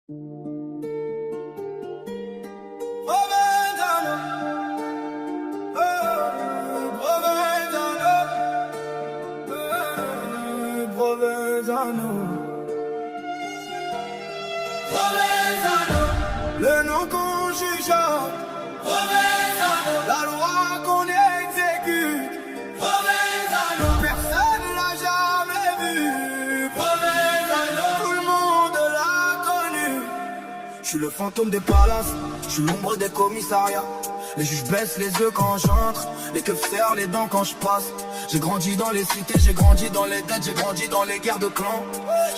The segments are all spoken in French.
Provenzano, Provenzano, Provenzano, Provenzano, le nom qu'on chuchote, Provenzano, la loi qu'on exécute, Provenzano, personne l'a jamais vu, Provenzano, tout le monde l'a connu. Je suis le fantôme des palaces, je suis l'ombre des commissariats. Les juges baissent les yeux quand j'entre, les keufs serrent les dents quand je passe. J'ai grandi dans les cités, j'ai grandi dans les dettes, j'ai grandi dans les guerres de clans.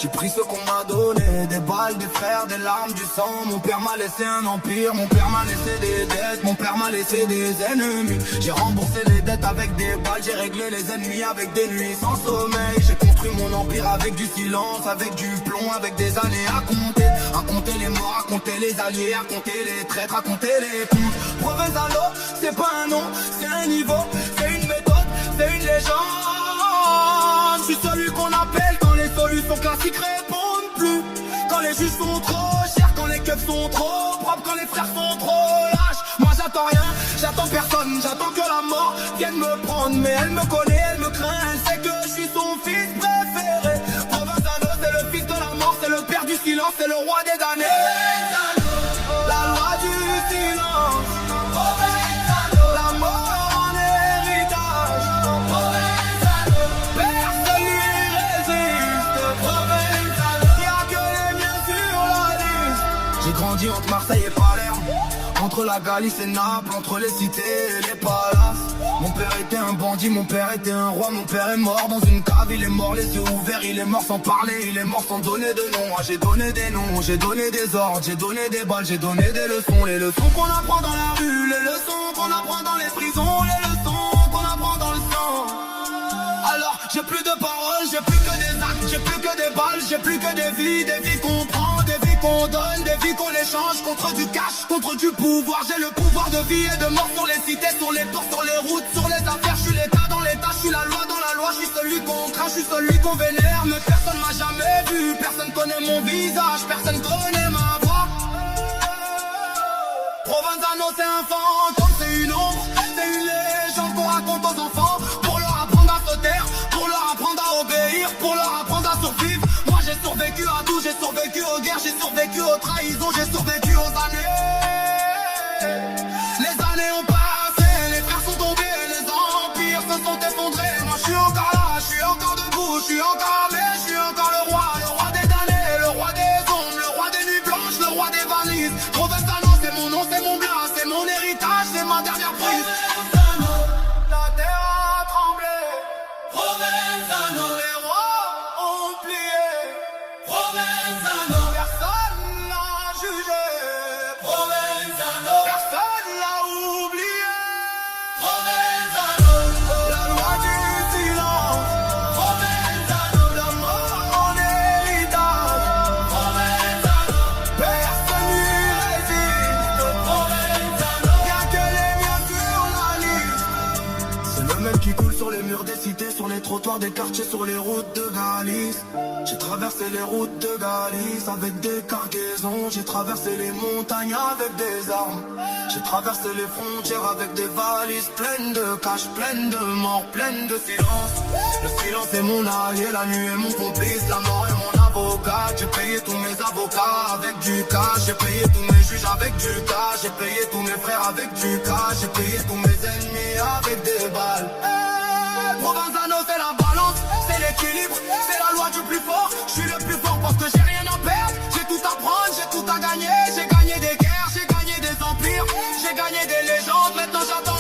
J'ai pris ce qu'on m'a donné, des balles, des frères, des larmes, du sang. Mon père m'a laissé un empire, mon père m'a laissé des dettes, mon père m'a laissé des ennemis. J'ai remboursé les dettes avec des balles, j'ai réglé les ennemis avec des nuits sans sommeil. J'ai construit mon empire avec du silence, avec du plomb, avec des années à compter. À compter les morts, à compter les alliés, à compter les traîtres, à compter les comptes. Provenzano, c'est pas un nom, c'est un niveau, c'est une méthode, c'est une légende. Je suis celui qu'on appelle quand les solutions classiques répondent plus. Quand les juges sont trop chers, quand les keufs sont trop propres, quand les frères sont trop lâches. Moi j'attends rien, j'attends personne, j'attends que la mort vienne me prendre. Mais elle me connaît, elle me craint, elle sait que je suis son fils préféré. Provenzano, c'est le fils de la mort, c'est le père du silence, c'est le roi des damnés. La loi du silence, la mort en héritage, personne lui résiste, y'a que les miens sur la liste. J'ai grandi entre Marseille et Palerme, entre la Galice et Naples, entre les cités et les palaces. Mon père était un bandit, mon père était un roi, mon père est mort dans une cave, il est mort les yeux ouverts, il est mort sans parler, il est mort sans donner de nom. J'ai donné des noms, j'ai donné des ordres, j'ai donné des balles, j'ai donné des leçons. Les leçons qu'on apprend dans la rue, les leçons qu'on apprend dans les prisons, les leçons qu'on apprend dans le sang. Alors j'ai plus de paroles, j'ai plus que des actes, j'ai plus que des balles, j'ai plus que des vies qu'on prend, des vies qu'on donne, des vies qu'on échange contre du cash, contre du pouvoir. J'ai le pouvoir de vie et de mort sur les cités, sur les ports, sur les routes, sur les affaires. Je suis l'état dans l'état, je suis la loi dans la loi, je suis celui qu'on craint, je suis celui qu'on vénère. Mais personne m'a jamais vu, personne connaît mon visage, personne connaît ma voix. Provenzano c'est un fantôme, c'est une ombre, c'est une légende qu'on raconte aux enfants, pour leur apprendre à se taire, pour leur apprendre à obéir, pour leur apprendre à survivre. Moi j'ai survécu à tout, j'ai survécu aux guerres, j'ai survécu aux trahisons, j'ai survécu aux années. Les années ont passé, les frères sont tombés, les empires se sont effondrés. Moi je suis encore là, je suis encore debout, je suis encore armé, je suis encore le roi des damnés, le roi des ombres, le roi des nuits blanches, le roi des valises. Provenzano c'est mon nom, c'est mon blanc, c'est mon héritage, c'est ma dernière prise. La terre a tremblé, Provenzano, les rois ont plié, Provenzano, personne n'a jugé, Provenzano, personne l'a oublié, Provenzano, la loi du silence, Provenzano, la mort en héritage, Provenzano, personne lui résiste, Provenzano, y'a que les miens sur la liste. C'est le même qui coule sur les murs des cités, sur les trottoirs des quartiers, sur les routes de Galice. J'ai traversé les routes de Galice avec des cargaisons. J'ai traversé les montagnes avec des armes. J'ai traversé les frontières avec des valises pleines de cash, pleines de morts, pleines de silence. Le silence est mon allié, la nuit est mon complice, la mort est mon avocat. J'ai payé tous mes avocats avec du cash, j'ai payé tous mes juges avec du cash, j'ai payé tous mes frères avec du cash, j'ai payé tous mes ennemis avec des balles. Provenzano c'est la balance, c'est l'équilibre, c'est la loi du plus fort. Je suis le plus fort parce que j'ai rien à perdre, j'ai tout à prendre, j'ai tout à gagner. J'ai gagné des guerres, j'ai gagné des empires, j'ai gagné des légendes, maintenant j'attends